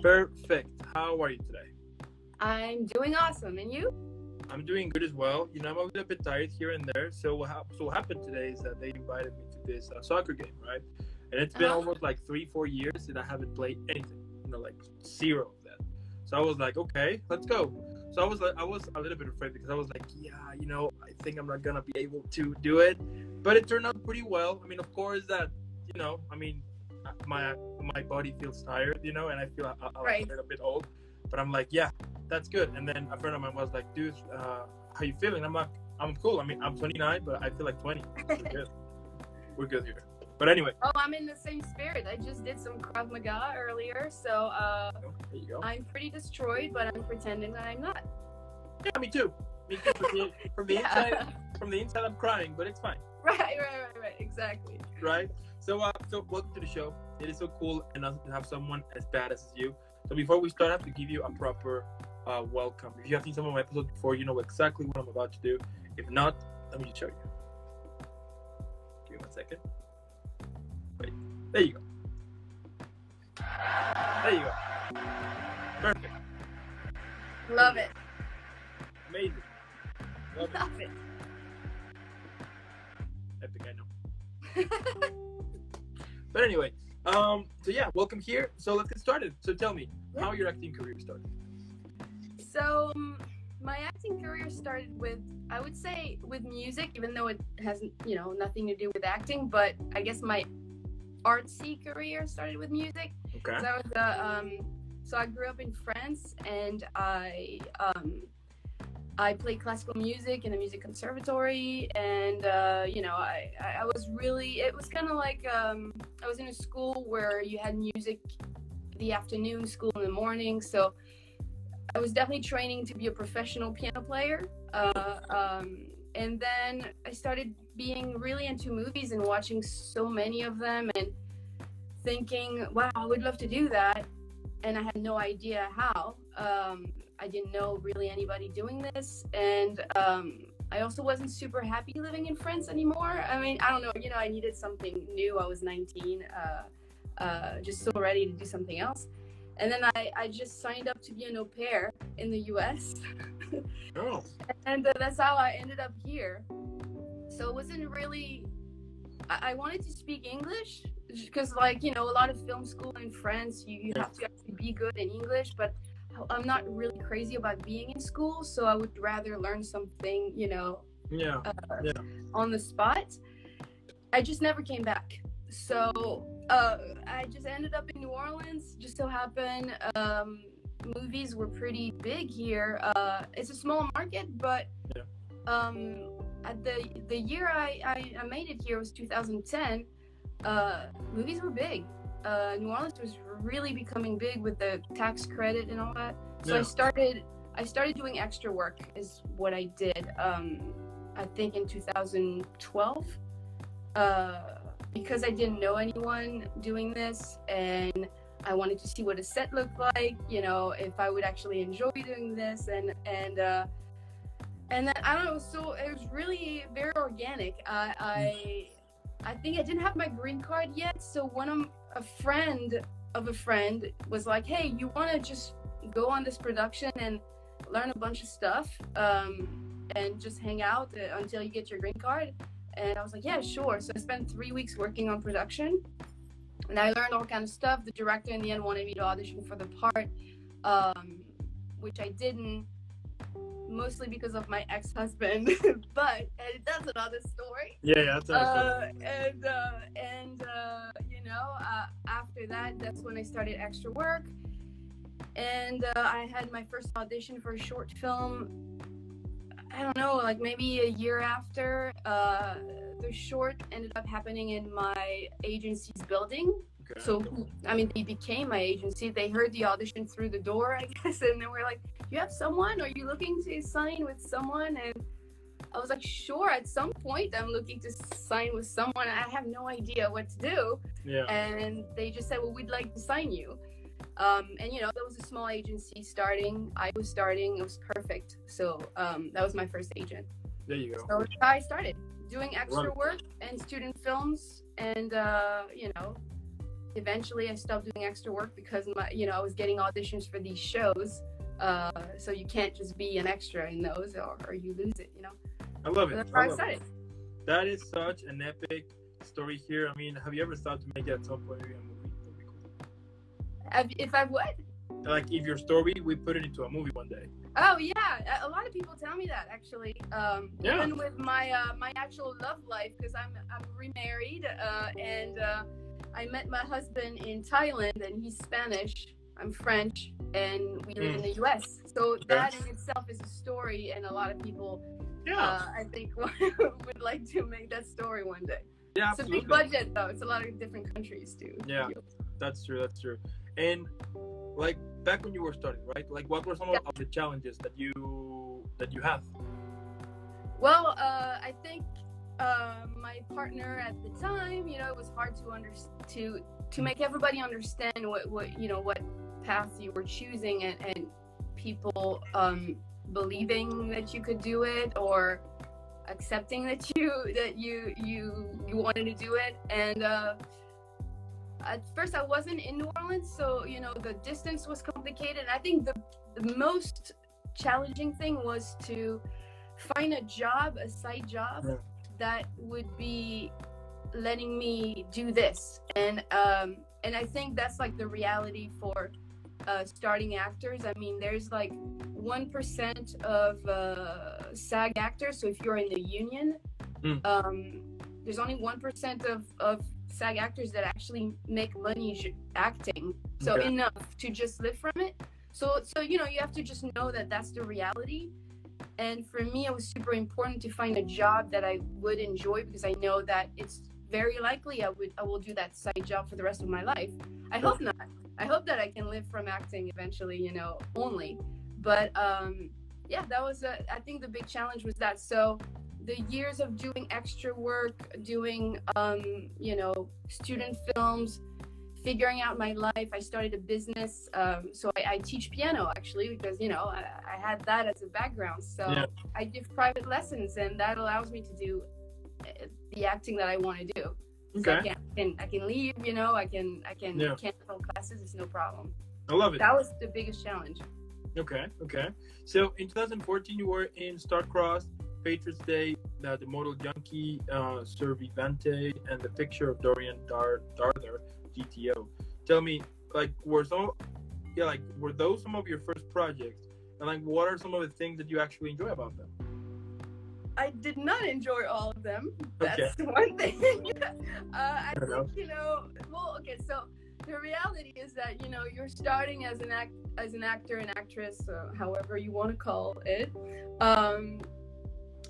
Perfect. How are you today? I'm doing awesome. And you? I'm doing good as well. I'm a little bit tired here and there. So what happened today is that they invited me to this soccer game, right? And it's been Uh-huh. almost like 3, 4 years that I haven't played anything. Like zero of that. So I was like, okay, let's go. So I was a little bit afraid because I was like, yeah, I think I'm not gonna be able to do it, but it turned out pretty well. I mean, of course that, I mean, my body feels tired, and I feel like a Right. little bit old, but I'm like, yeah, that's good. And then a friend of mine was like, dude, how you feeling? I'm like, I'm cool. I mean, I'm 29, but I feel like 20. We're good. We're good here. But anyway. Oh, I'm in the same spirit. I just did some Krav Maga earlier, so There you go. I'm pretty destroyed, but I'm pretending that I'm not. Yeah, me too. Me too. From the Yeah. inside, I'm crying, but it's fine. Right. Exactly. Right. So welcome to the show. It is so cool and awesome to have someone as badass as you. So before we start, I have to give you a proper welcome. If you have seen some of my episodes before, you know exactly what I'm about to do. If not, let me just show you. Give me 1 second. Wait. There you go. There you go. Perfect. Love it. Amazing. Love it. Love it. Epic, I know. But anyway, so yeah, welcome here. So let's get started. So tell me, how your acting career started. So my acting career started with, I would say, with music, even though it has, nothing to do with acting. But I guess my artsy career started with music. Okay. So I grew up in France, and I played classical music in a music conservatory, and I was really, it was kind of like I was in a school where you had music the afternoon, school in the morning, so I was definitely training to be a professional piano player. And then I started being really into movies and watching so many of them and thinking, wow, I would love to do that. And I had no idea how. I didn't know really anybody doing this. And I also wasn't super happy living in France anymore. I mean, I don't know, I needed something new. I was 19, just so ready to do something else. And then I just signed up to be an au pair in the US. Oh. And that's how I ended up here. So it wasn't really, I wanted to speak English because, a lot of film school in France, you have to actually be good in English, but I'm not really crazy about being in school, so I would rather learn something, on the spot. I just never came back. So I just ended up in New Orleans. Just so happened, movies were pretty big here. It's a small market, but at the year I made it here was 2010. Movies were big. New Orleans was really becoming big with the tax credit and all that. So I started doing extra work is what I did. I think in 2012. Because I didn't know anyone doing this, and I wanted to see what a set looked like, if I would actually enjoy doing this, and then I don't know, so it was really very organic. I think I didn't have my green card yet, so a friend of a friend was like, hey, you want to just go on this production and learn a bunch of stuff, and just hang out until you get your green card? And I was like, yeah, sure. So I spent 3 weeks working on production, and I learned all kinds of stuff. The director in the end wanted me to audition for the part, which I didn't, mostly because of my ex-husband, but that's another story. Yeah, that's another story. After that, that's when I started extra work, and I had my first audition for a short film. I don't know, like maybe a year after. The short ended up happening in my agency's building. Okay. So, they became my agency. They heard the audition through the door, I guess, and they were like, you have someone? Are you looking to sign with someone? And I was like, sure, at some point I'm looking to sign with someone. I have no idea what to do. Yeah. And they just said, well, we'd like to sign you. There was a small agency starting. I was starting. It was perfect. So that was my first agent. There you go. So I started doing extra work and student films, and eventually I stopped doing extra work because I was getting auditions for these shows. So you can't just be an extra in those, or you lose it. I love So it. that's where I started. That is such an epic story here. I mean, have you ever thought to make it at some point maybe a movie? That'd be cool. If I've what? Like, if your story, we put it into a movie one day. Oh yeah, a lot of people tell me that actually. Even with my my actual love life, because I'm remarried, and I met my husband in Thailand, and he's Spanish. I'm French, and we live in the U.S. So that in itself is a story, and a lot of people, I think, would like to make that story one day. Yeah, it's absolutely. A big budget, though. It's a lot of different countries too. Yeah, that's true. That's true. And like back when you were starting, right? Like, what were some of the challenges that you have? Well, I think my partner at the time, it was hard to make everybody understand what path you were choosing, and people believing that you could do it, or accepting that you wanted to do it. And at first I wasn't in New Orleans, so the distance was complicated. I think the most challenging thing was to find a side job that would be letting me do this. And I think that's like the reality for starting actors. I mean, there's like 1% of SAG actors. So if you're in the union, there's only 1% of SAG actors that actually make money acting. So enough to just live from it. So you have to just know that that's the reality. And for me, it was super important to find a job that I would enjoy, because I know that it's very likely I will do that side job for the rest of my life. I hope not. I hope that I can live from acting eventually, only. But that was I think the big challenge was that. So the years of doing extra work, doing student films, figuring out my life. I started a business, so I teach piano actually, because I had that as a background. So I give private lessons, and that allows me to do the acting that I want to do. So I can leave, I can cancel classes. It's no problem. I love it. That was the biggest challenge. Okay. So in 2014, you were in Star-Crossed, Patriots Day, the Model Yankee, Survivante, and the Picture of Dorian Darther, GTO. Tell me, like, were those some of your first projects? And like, what are some of the things that you actually enjoy about them? I did not enjoy all of them. That's one thing. I think, so the reality is that, you're starting as an actor and actress, however you want to call it.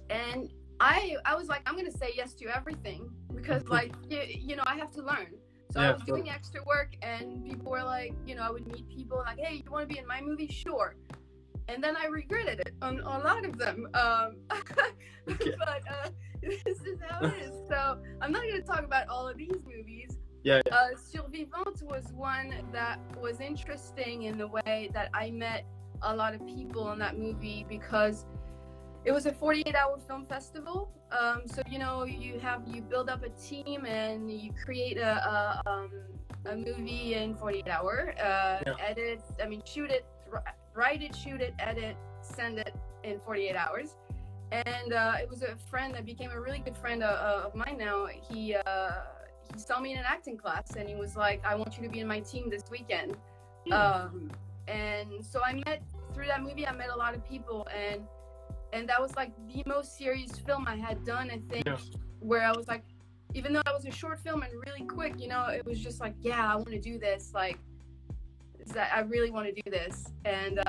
And I was like, I'm going to say yes to everything, because like, I have to learn. So I was doing extra work, and people were like, I would meet people like, hey, you want to be in my movie? Sure. And then I regretted it on a lot of them. But this is how it is. So I'm not going to talk about all of these movies. Survivante was one that was interesting in the way that I met a lot of people in that movie, because it was a 48-hour film festival. So you build up a team, and you create a movie in 48 hours. Shoot it, write it, shoot it, edit, send it in 48 hours. And it was a friend that became a really good friend of mine now. He saw me in an acting class, and he was like, I want you to be in my team this weekend. And so through that movie, I met a lot of people, and that was like the most serious film I had done, I think, where I was like, even though it was a short film and really quick, it was just like, I want to do this. Like, I really want to do this. And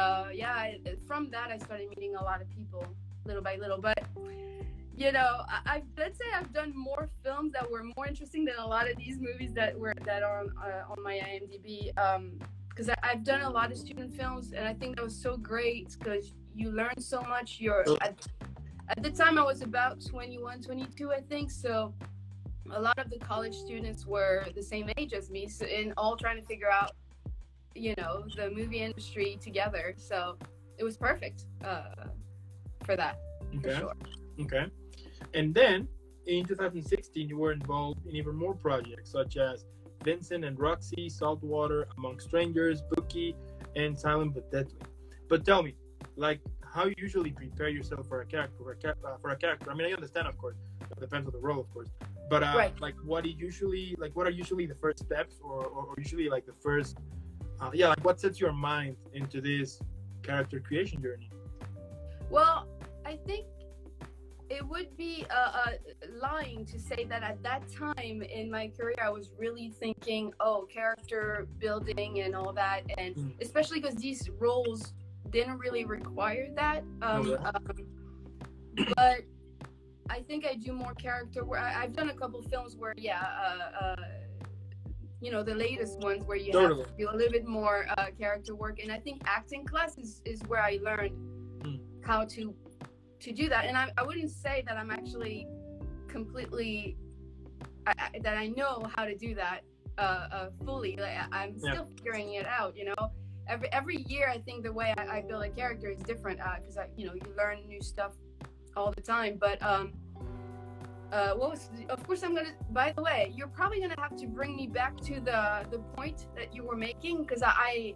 from that, I started meeting a lot of people little by little. But, let's say I've done more films that were more interesting than a lot of these movies that are on my IMDb. Because I've done a lot of student films, and I think that was so great, because you learn so much. At the time, I was about 21, 22, I think. So a lot of the college students were the same age as me, and all trying to figure out, the movie industry together. So it was perfect for that, for sure. Okay. And then in 2016, you were involved in even more projects, such as Vincent and Roxy, Saltwater, Among Strangers, Bookie, and Silent but Deadly. But tell me, like, how you usually prepare yourself for a character? For a character, I mean, I understand, of course, it depends on the role, of course. But Right. like, what are usually the first steps, or usually like the first, yeah, like what sets your mind into this character creation journey? Well, I think it would be lying to say that at that time in my career I was really thinking, oh, character building and all that, and especially because these roles didn't really require that. But I think I do more character work. I've done a couple films where, the latest ones where you have to do a little bit more character work, and I think acting class is where I learned how to do that. And I wouldn't say that I'm actually completely that I know how to do that fully. Like, I'm still figuring it out, every year. I think the way I build a character is different, because you learn new stuff all the time. But of course I'm gonna, by the way, you're probably gonna have to bring me back to the point that you were making, because I'm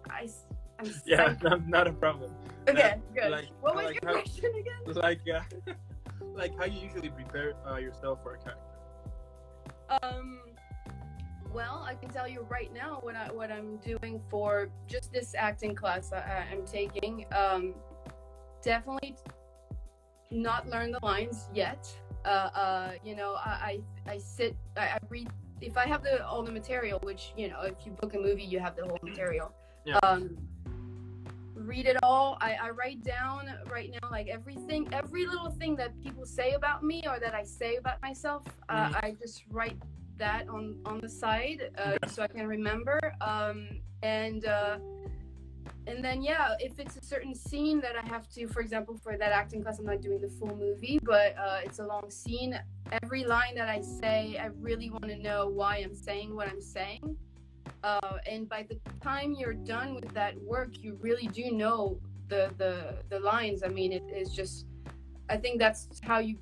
yeah, not a problem. Okay, good. Like, what was your question again? Like, like how you usually prepare yourself for a character? Well, I can tell you right now what I'm doing for just this acting class I'm taking. Definitely not learn the lines yet. I read, if I have all the material, which, if you book a movie, you have the whole material. Yeah. Read it all. I write down right now, like, everything, every little thing that people say about me or that I say about myself. I just write that on the side, so I can remember. And then, if it's a certain scene that I have to, for example, for that acting class, I'm not doing the full movie, but it's a long scene. Every line that I say, I really want to know why I'm saying what I'm saying. And by the time you're done with that work, you really do know the lines. I mean, it is just, I think that's how you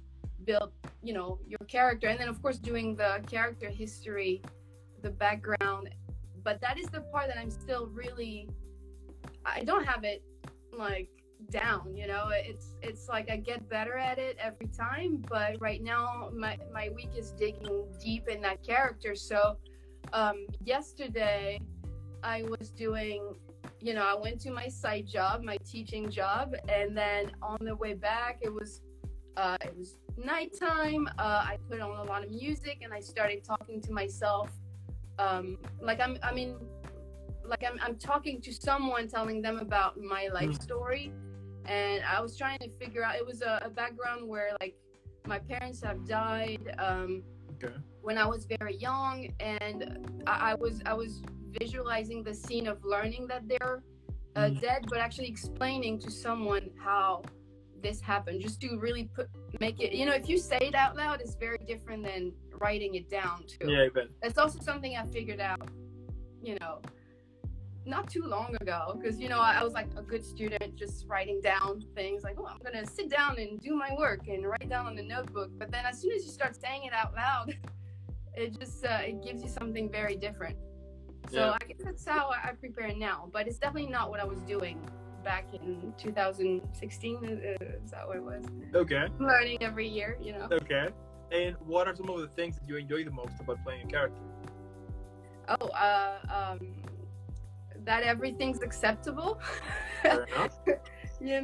build, your character. And then, of course, doing the character history, the background. But that is the part that I'm still really, I don't have it like down, it's like I get better at it every time. But right now my week is digging deep in that character. So yesterday I was doing, I went to my side job, my teaching job, and then on the way back it was nighttime. I put on a lot of music and I started talking to myself, like I'm talking to someone, telling them about my life story. And I was trying to figure out, it was a background where, like, my parents have died when I was very young, and I was visualizing the scene of learning that they're dead, but actually explaining to someone how this happened, just to really make it, if you say it out loud, it's very different than writing it down too. Yeah, I bet. It's also something I figured out, not too long ago, because I was like a good student, just writing down things, like, oh, I'm gonna sit down and do my work and write down on the notebook. But then as soon as you start saying it out loud, it just it gives you something very different. So I guess that's how I prepare now, but it's definitely not what I was doing back in 2016. Is that what it was? Okay. Learning every year, Okay. And what are some of the things that you enjoy the most about playing a character? That everything's acceptable. Fair enough. There's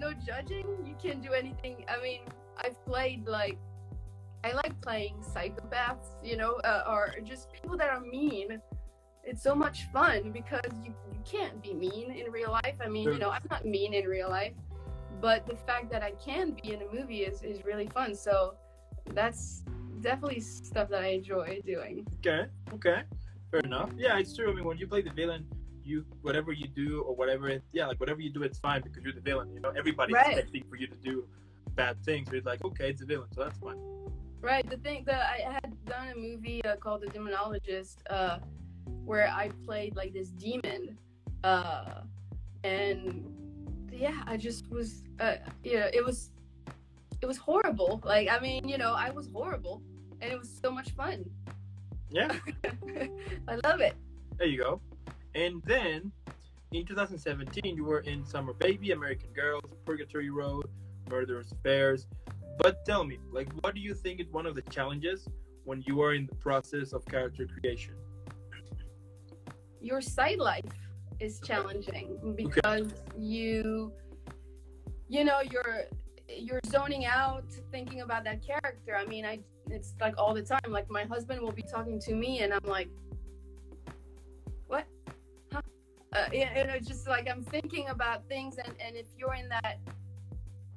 no judging. You can do anything. I mean, I've played, like, I like playing psychopaths, or just people that are mean. It's so much fun because you can't be mean in real life. I mean, I'm not mean in real life, but the fact that I can be in a movie is really fun. So that's definitely stuff that I enjoy doing. Okay. Fair enough. Yeah, it's true. I mean, when you play the villain, whatever you do or whatever whatever you do, it's fine because you're the villain. Everybody's expecting for you to do bad things. So it's like, okay, it's a villain, so that's fine. Right. The thing that I had done a movie called The Demonologist, where I played like this demon, and I just was, it was horrible. Like, I mean, I was horrible, and it was so much fun. Yeah, I love it. there you go. And then in 2017, you were in Summer Baby, American Girls, Purgatory Road, Murderous Affairs. But tell me, like, what do you think is one of the challenges when you are in the process of character creation? Your side life is Okay. challenging Okay. because you're zoning out thinking about that character. I mean, I it's like all the time. Like my husband will be talking to me, and I'm like, what? Huh? And it's just like I'm thinking about things, and if you're in that,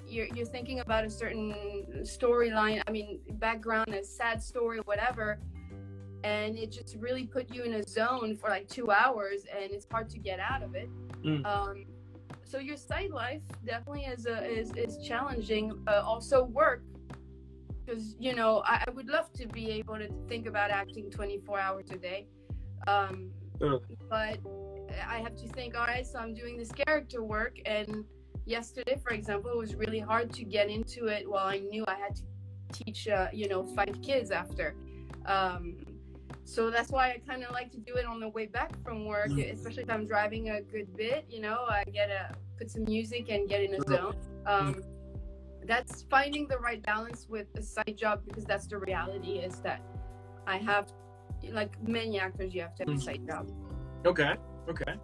you're thinking about a certain storyline. I mean, background, a sad story, whatever, and it just really put you in a zone for like 2 hours, and it's hard to get out of it. Mm. So your side life definitely is challenging. Also work, because I would love to be able to think about acting 24 hours a day, Totally. but I have to think, all right, so I'm doing this character work, and yesterday, for example, it was really hard to get into it while I knew I had to teach 5 kids after. So that's why I kind of like to do it on the way back from work, especially if I'm driving a good bit. I get to put some music and get in a zone. That's finding the right balance with a side job, because that's the reality, is that I have, like many actors, you have to have a side job. Okay. Okay.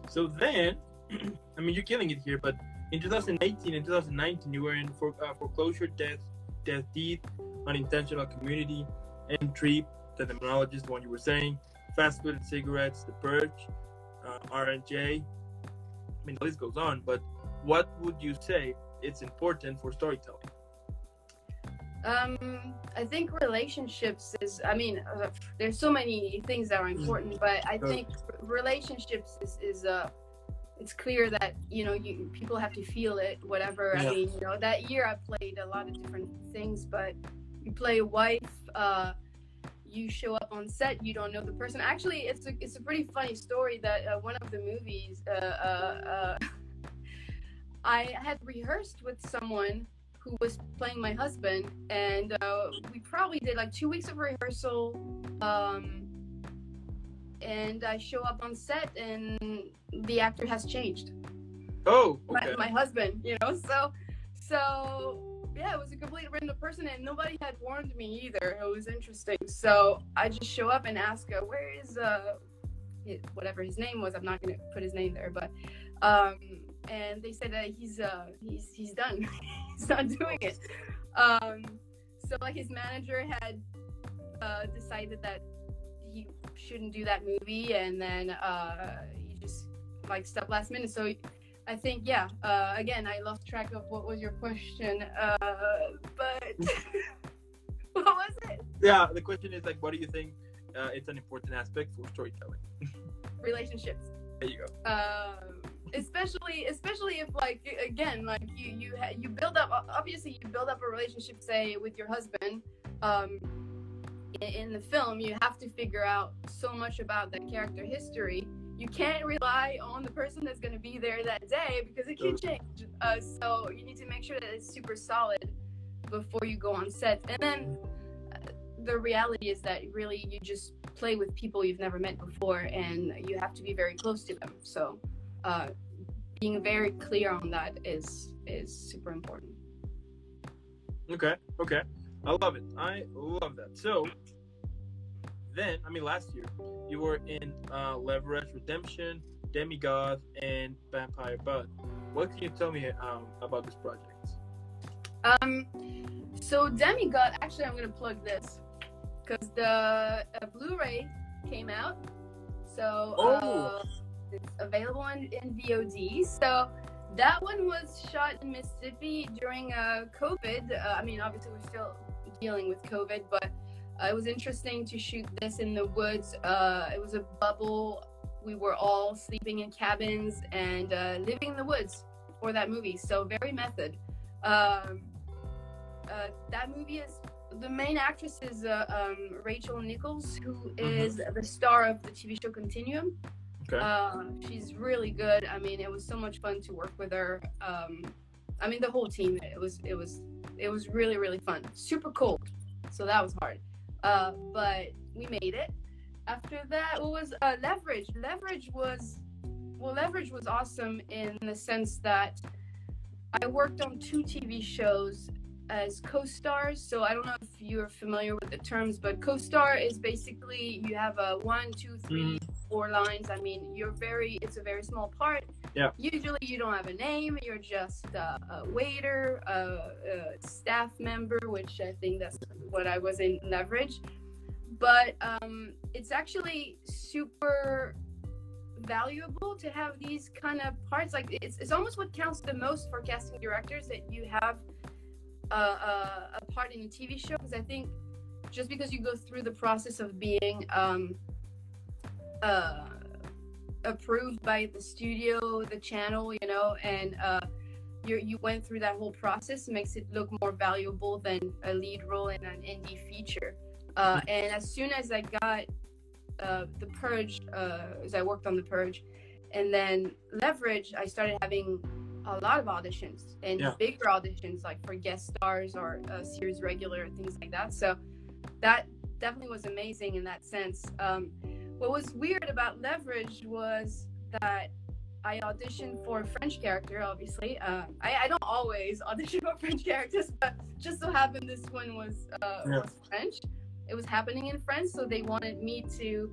So then, I mean, you're killing it here, but in 2018 and 2019, you were in Foreclosure, Deed, Unintentional Community, Entry, the Demonologist, the one you were saying, Fast Food and Cigarettes, The Purge, R&J. I mean, the list goes on, but what would you say it's important for storytelling? I think relationships is, there's so many things that are important, but I think relationships is it's clear that, people have to feel it, whatever. Yeah. I mean, that year I played a lot of different things, but you play a wife, you show up on set, you don't know the person. Actually, it's a pretty funny story that one of the movies, I had rehearsed with someone who was playing my husband, and we probably did like 2 weeks of rehearsal, and I show up on set and the actor has changed. Oh, okay. My husband, so yeah, it was a completely random person, and nobody had warned me either. It was interesting. So I just show up and ask, where is whatever his name was. I'm not gonna put his name there, but and they said that he's done. He's not doing it. So like his manager had decided that he shouldn't do that movie, and then he just like stopped last minute. So I think, yeah, again, I lost track of what was your question, but what was it? Yeah, the question is like, what do you think it's an important aspect for storytelling? Relationships. There you go. Especially if, like, again, like you build up, obviously you build up a relationship, say, with your husband. In the film, you have to figure out so much about that character history. You can't rely on the person that's going to be there that day, because it can change. So you need to make sure that it's super solid before you go on set. And then the reality is that really you just play with people you've never met before, and you have to be very close to them. So being very clear on that is super important. Okay. I love it. I love that. So then, I mean, last year you were in Leverage, Redemption, Demigod, and Vampire Bud. What can you tell me about this project? So Demigod, actually, I'm gonna plug this because the Blu-ray came out, so it's available in VOD. So that one was shot in Mississippi during COVID. I mean, obviously we're still dealing with COVID, but it was interesting to shoot this in the woods. It was a bubble. We were all sleeping in cabins and living in the woods for that movie. So very method. That movie is, the main actress is Rachel Nichols, who is the star of the TV show Continuum. Okay. She's really good. I mean, it was so much fun to work with her. I mean, the whole team. It was really, really fun. Super cold, so that was hard. but we made it. After that, what was Leverage? Leverage was awesome in the sense that I worked on 2 TV shows as co-stars. So I don't know if you're familiar with the terms, but co-star is basically you have a 1, 2, 3, 4 lines. I mean, it's a very small part. Yeah. Usually you don't have a name. You're just a waiter, a staff member, which I think that's what I was in Leverage. But it's actually super valuable to have these kind of parts. Like it's almost what counts the most for casting directors, that you have a part in a TV show, because I think just because you go through the process of being approved by the studio, the channel, you know, and you went through that whole process, makes it look more valuable than a lead role in an indie feature. And as soon as I got The Purge, as I worked on The Purge, and then Leverage, I started having a lot of auditions, and bigger auditions, like for guest stars or series regular, things like that. So that definitely was amazing in that sense. What was weird about Leverage was that I auditioned for a French character, obviously. I don't always audition for French characters, but just so happened this one was French. It was happening in French, so they wanted me to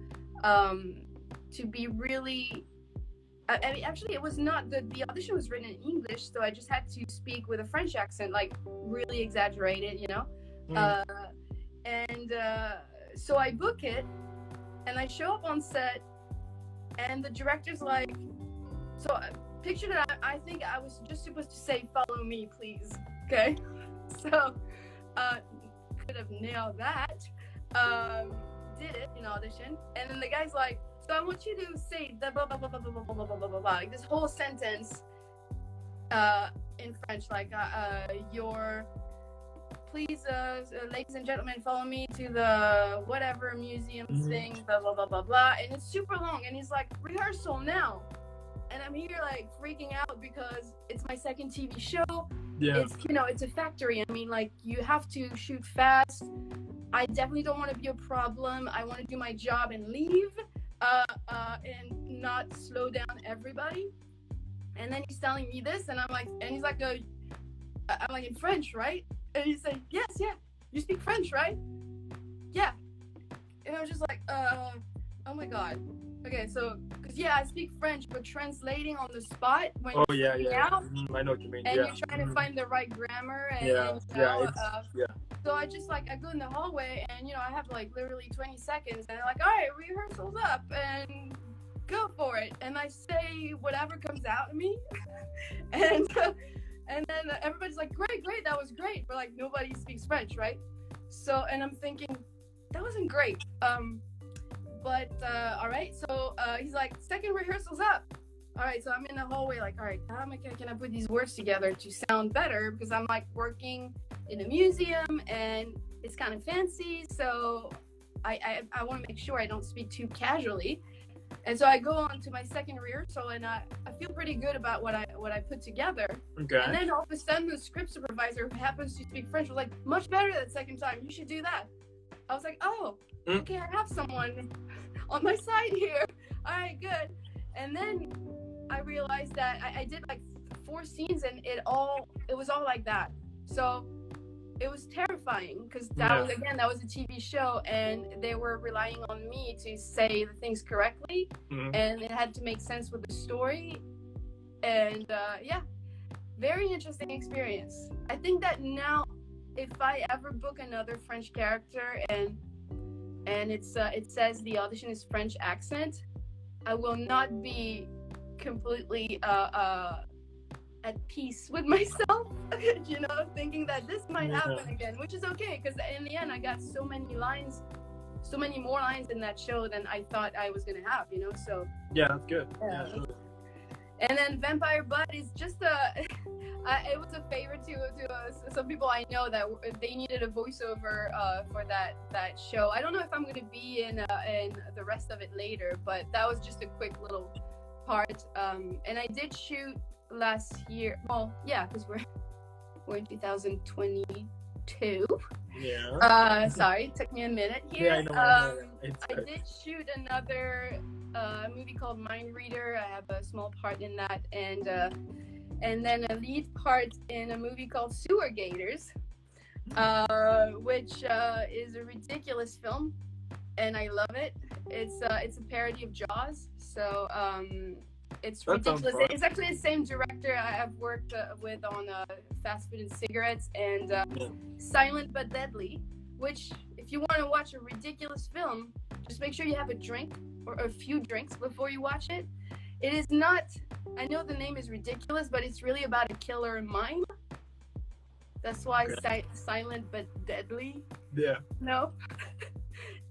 be really. I mean, actually, it was not the audition was written in English, so I just had to speak with a French accent, like really exaggerated, you know. So I book it, and I show up on set, and the director's like, so picture that I think I was just supposed to say, "Follow me, please." Okay, so could have nailed that. Did it in audition, and then the guy's like, so I want you to say the blah blah blah blah blah blah blah blah blah blah, like this whole sentence in French, like your please ladies and gentlemen, follow me to the whatever museum thing, blah blah blah blah blah, and it's super long, and he's like, rehearsal now, and I'm here like freaking out because it's my second TV show. It's, you know, it's a factory. I mean, like, you have to shoot fast. I definitely don't want to be a problem. I want to do my job and leave, and not slow down everybody. And then he's telling me this, and I'm like, and he's like, I'm like, in French, right? And he's like, yes, yeah, you speak French, right? Yeah. And I was just like, oh my God. Okay, so, because I speak French, but translating on the spot when out, I know what you mean. And you're trying to find the right grammar, and so I just like, I go in the hallway, and you know, I have like literally 20 seconds, and they're like, all right, rehearsal's up, and go for it. And I say whatever comes out of me, and then everybody's like, great, that was great, but like nobody speaks French, right? So, and I'm thinking, that wasn't great. But all right, so he's like, second rehearsal's up. All right, so I'm in the hallway like, all right, how can I put these words together to sound better? Because I'm like working in a museum, and it's kind of fancy, so I want to make sure I don't speak too casually. And so I go on to my second rehearsal, and I feel pretty good about what I put together. Okay. And then all of a sudden, the script supervisor, who happens to speak French, was like, much better that second time. You should do that. I was like, oh, okay, I have someone on my side here. All right, good. And then I realized that I did like 4 scenes, and it was all like that. So it was terrifying, because that was a TV show, and they were relying on me to say the things correctly, and it had to make sense with the story. And very interesting experience. I think that now, if I ever book another French character and it says the audition is French accent, I will not be completely at peace with myself, you know, thinking that this might happen again, which is okay, because in the end I got so many more lines in that show than I thought I was gonna have, you know. So that's good. And then Vampire Butt is just it was a favor to some people I know that they needed a voiceover for that show. I don't know if I'm going to be in the rest of it later, but that was just a quick little part. And I did shoot last year. Well, yeah, because we're in 2020. two. Yeah. Sorry, it took me a minute Yeah, here. I know. I know. I did shoot another movie called Mind Reader. I have a small part in that, and then a lead part in a movie called Sewer Gators, which is a ridiculous film, and I love it. It's a parody of Jaws, so it's ridiculous. It's actually the same director I've worked with on Fast Food and Cigarettes and Silent but Deadly, which, if you want to watch a ridiculous film, just make sure you have a drink or a few drinks before you watch it. It is not, I know the name is ridiculous, but it's really about a killer mime. That's why Silent but Deadly. Yeah. No.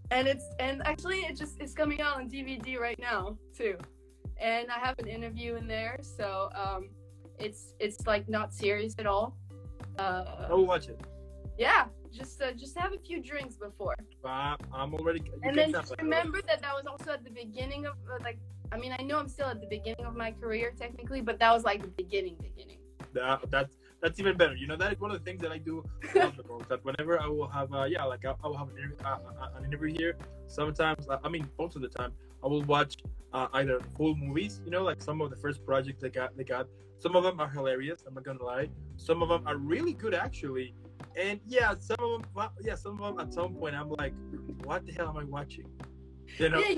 And actually it's coming out on DVD right now too. And I have an interview in there, so it's like not serious at all. I'll watch it. Yeah, just have a few drinks before. I'm already. And then just remember that was also at the beginning of I know I'm still at the beginning of my career technically, but that was like the beginning. That's even better. You know, that is one of the things that I do love the most. That whenever I will have I will have an interview here. Sometimes, most of the time, I will watch either full movies. You know, like some of the first projects they got. Some of them are hilarious. I'm not gonna lie. Some of them are really good actually. And some of them at some point I'm like, what the hell am I watching? You know? Yeah,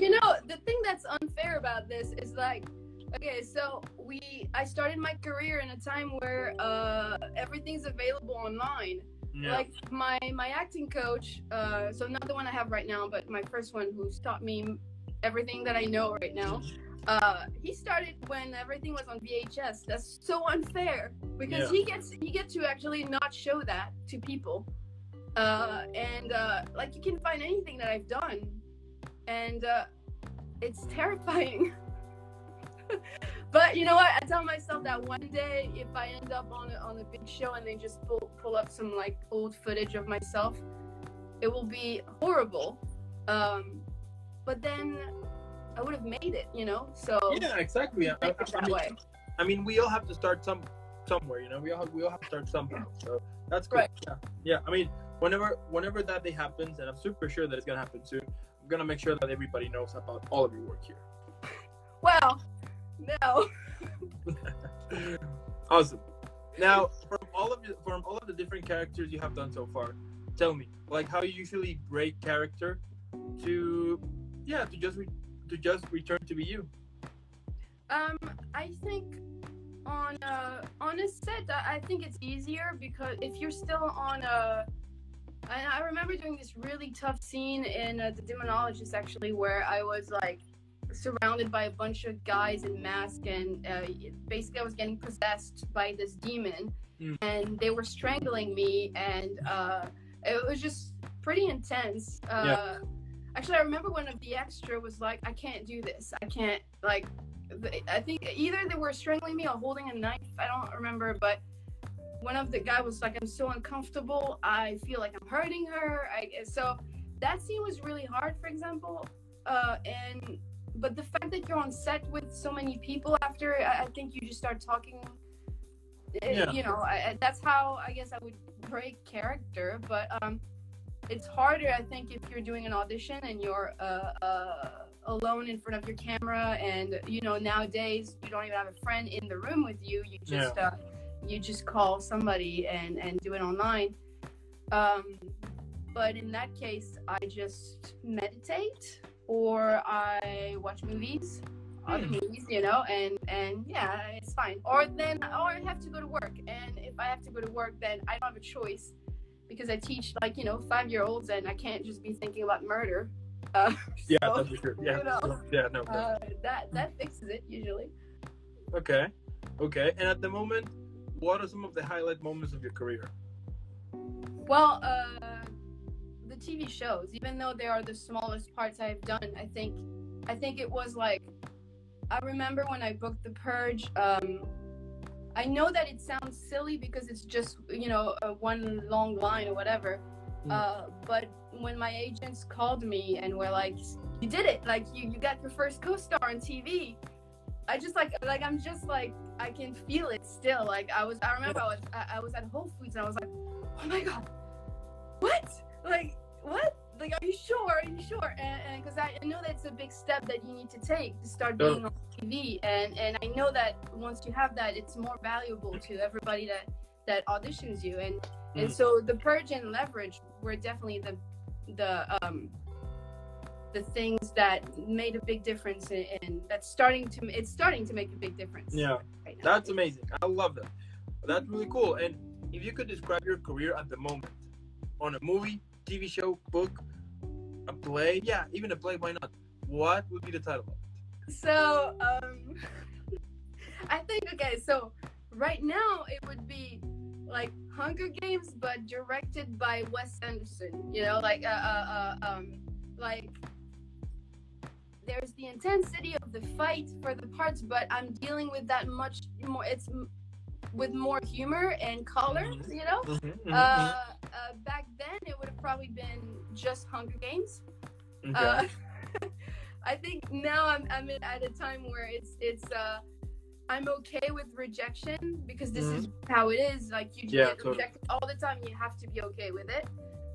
the thing that's unfair about this is like, okay, so I started my career in a time where everything's available online. Yeah. Like my acting coach, so not the one I have right now, but my first one who's taught me everything that I know right now. He started when everything was on VHS. That's so unfair because he gets to actually not show that to people. Like you can find anything that I've done, and it's terrifying. But you know what? I tell myself that one day, if I end up on a big show and they just pull up some like old footage of myself, it will be horrible. But then I would have made it, So yeah, exactly. We all have to start somewhere, We all have to start somehow. So that's good. Right. Yeah. Whenever that day happens, and I'm super sure that it's gonna happen soon, I'm gonna make sure that everybody knows about all of your work here. Well, no. Awesome. Now, from all of the different characters you have done so far, tell me, like, how you usually break character to just return to be you. I think on a set, I think it's easier because if you're still on I remember doing this really tough scene in The Demonologist actually, where I was like surrounded by a bunch of guys in masks, and basically I was getting possessed by this demon, and they were strangling me, and it was just pretty intense. Actually, I remember one of the extra was like, I can't do this. I can't, like, I think either they were strangling me or holding a knife. I don't remember, but one of the guy was like, I'm so uncomfortable. I feel like I'm hurting her. So that scene was really hard, for example. But the fact that you're on set with so many people after, I think you just start talking. That's how I guess I would break character. But it's harder, I think, if you're doing an audition and you're alone in front of your camera, and nowadays you don't even have a friend in the room with you. You just call somebody and do it online. But in that case, I just meditate or I watch movies, other movies, and yeah, it's fine. Or I have to go to work, and if I have to go to work, then I don't have a choice. Because I teach 5-year-olds, and I can't just be thinking about murder. That's for sure. Yeah. That fixes it usually. Okay. And at the moment, what are some of the highlight moments of your career? Well, the TV shows, even though they are the smallest parts I've done, I think it was like, I remember when I booked The Purge. I know that it sounds silly because it's just, one long line or whatever. But when my agents called me and were like, you did it, like you got your first co-star on TV. I just I'm just like, I can feel it still. Like I remember I was at Whole Foods and I was like, oh my God, what? Like, what? Like, are you sure? Are you sure? And because I know that's a big step that you need to take to start being on TV. And I know that once you have that, it's more valuable to everybody that auditions you. And so the Purge and Leverage were definitely the things that made a big difference, and it's starting to make a big difference. Yeah, right now. That's amazing. I love that. That's really cool. And if you could describe your career at the moment on a movie, TV show, book, a play, yeah, even a play, why not? What would be the title of it? So, I think, okay, so right now it would be like Hunger Games, but directed by Wes Anderson. You know, like there's the intensity of the fight for the parts, but I'm dealing with that much more. It's with more humor and color, you know. Back then, it would have probably been just Hunger Games. Okay. I think now I'm at a time where it's I'm okay with rejection because this is how it is. Like you get rejected all the time, you have to be okay with it.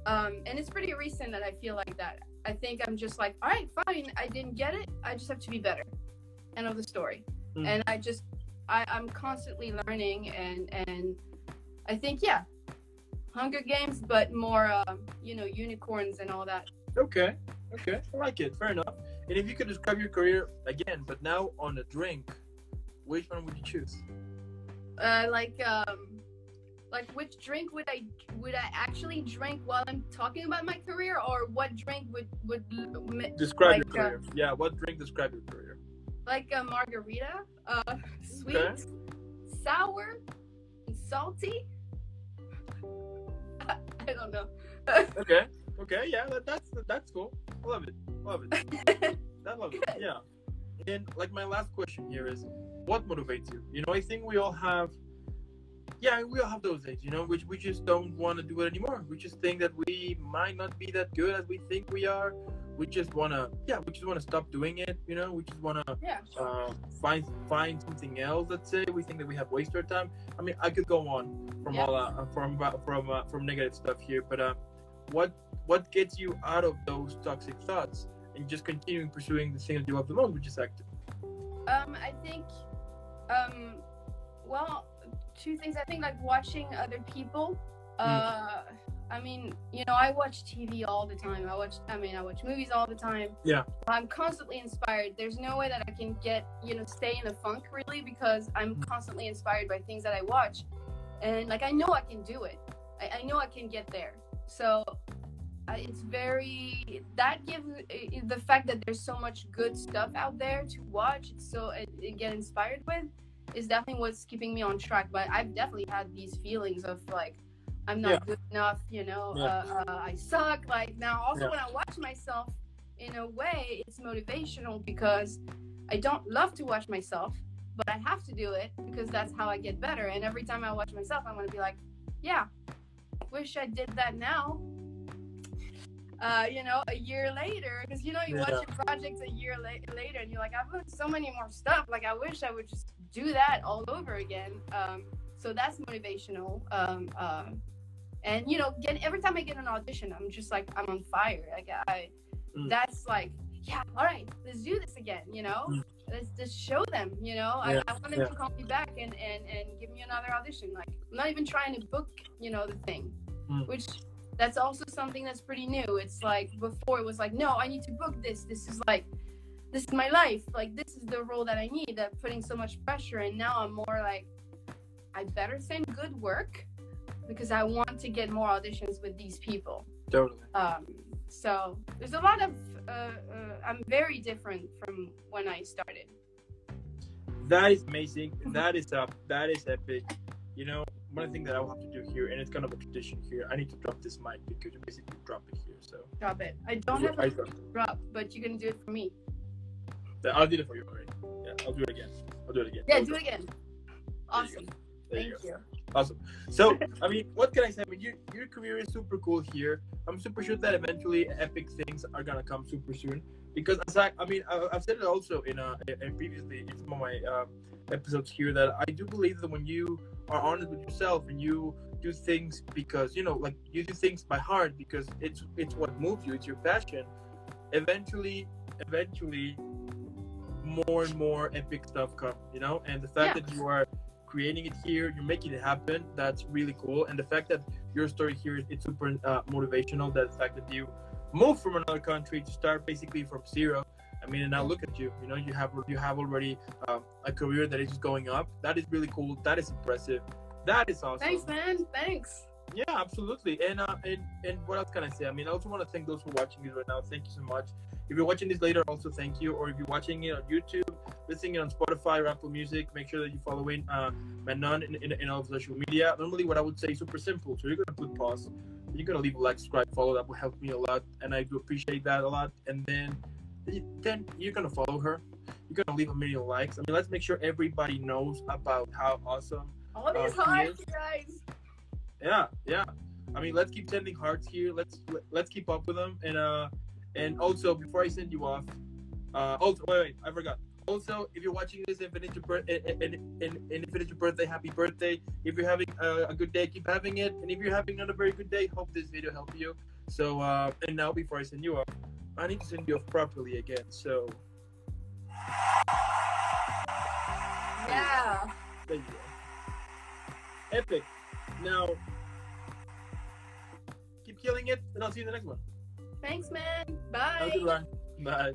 And it's pretty recent that I feel like that. I think I'm just like, all right, fine, I didn't get it. I just have to be better. End of the story. And I'm constantly learning, and I think, yeah, Hunger Games, but more, unicorns and all that. Okay, I like it. Fair enough. And if you could describe your career again, but now on a drink, which one would you choose? Like which drink would I actually drink while I'm talking about my career, or what drink would describe your career? Yeah, what drink describe your career? Like a margarita, sweet, sour, and salty. I don't know. Okay, yeah, that's cool. I love it. I love it. Yeah. And like my last question here is, what motivates you? You know, I think we all have those days, you know, which we just don't want to do it anymore. We just think that we might not be that good as we think we are. We just want to stop doing it, you know. We just want to find something else. Let's say we think that we have wasted our time. I mean, I could go on from negative stuff here, but what gets you out of those toxic thoughts and just continuing pursuing the thing that you love the most, which is acting? I think, well, two things. I think like watching other people. I mean, you know, I watch TV all the time. I watch movies all the time. Yeah. I'm constantly inspired. There's no way that I can stay in a funk really, because I'm constantly inspired by things that I watch. And like, I know I can do it. I know I can get there. So it's that gives the fact that there's so much good stuff out there to watch. Get inspired with is definitely what's keeping me on track. But I've definitely had these feelings of like, I'm not good enough, you know, I suck. Like now also when I watch myself, in a way, it's motivational because I don't love to watch myself, but I have to do it because that's how I get better. And every time I watch myself, I'm going to be like, yeah, wish I did that now. A year later, because, you know, you watch your projects a year later and you're like, I've learned so many more stuff. Like, I wish I would just do that all over again. So that's motivational. And, you know, every time I get an audition, I'm just like, I'm on fire. Like, that's like, yeah, all right, let's do this again, you know? Let's just show them, you know? I want them to call me back and give me another audition. Like, I'm not even trying to book, you know, the thing, which that's also something that's pretty new. It's like, before it was like, no, I need to book this. This is my life. Like, this is the role that I need, that putting so much pressure. And now I'm more like, I better send good work because I want to get more auditions with these people. Totally. So there's a lot of, I'm very different from when I started. That is amazing. That is epic. You know, one thing that I will have to do here, and it's kind of a tradition here, I need to drop this mic because you basically drop it here. So drop it. I don't have a drop, but you can do it for me. I'll do it for you already. Yeah, I'll do it again. Yeah, do it again. Awesome. Thank you. Awesome. So, I mean, what can I say? I mean, your career is super cool here. I'm super sure that eventually epic things are gonna come super soon. Because I've said it also in previously in some of my episodes here that I do believe that when you are honest with yourself and you do things because like you do things by heart because it's what moves you. It's your passion. Eventually, more and more epic stuff come. And the fact that you are creating it here, you're making it happen. That's really cool. And the fact that your story here it's super motivational. That the fact that you moved from another country to start basically from zero. I mean, and now look at you. You have already a career that is going up. That is really cool. That is impressive. That is awesome. Thanks, man. Thanks. Yeah, absolutely. And what else can I say? I mean, I also want to thank those who are watching this right now. Thank you so much. If you're watching this later, also thank you. Or if you're watching it on YouTube, listening it on Spotify or Apple Music, make sure that you follow Manon in all social media. Normally, what I would say is super simple. So you're gonna put pause. You're gonna leave a like, subscribe, follow. That will help me a lot, and I do appreciate that a lot. And then you're gonna follow her. You're gonna leave a million likes. I mean, let's make sure everybody knows about how awesome. All these hearts, guys. Yeah. I mean, let's keep sending hearts here. Let's keep up with them. And also before I send you off, also wait, I forgot. Also, if you're watching this, if it's your birthday, happy birthday. If you're having a good day, keep having it. And if you're having not a very good day, hope this video helped you. So and now before I send you off, I need to send you off properly again. So yeah. There you go. Epic. Now, keep killing it, and I'll see you in the next one. Thanks, man. Bye. Have a good one. Bye.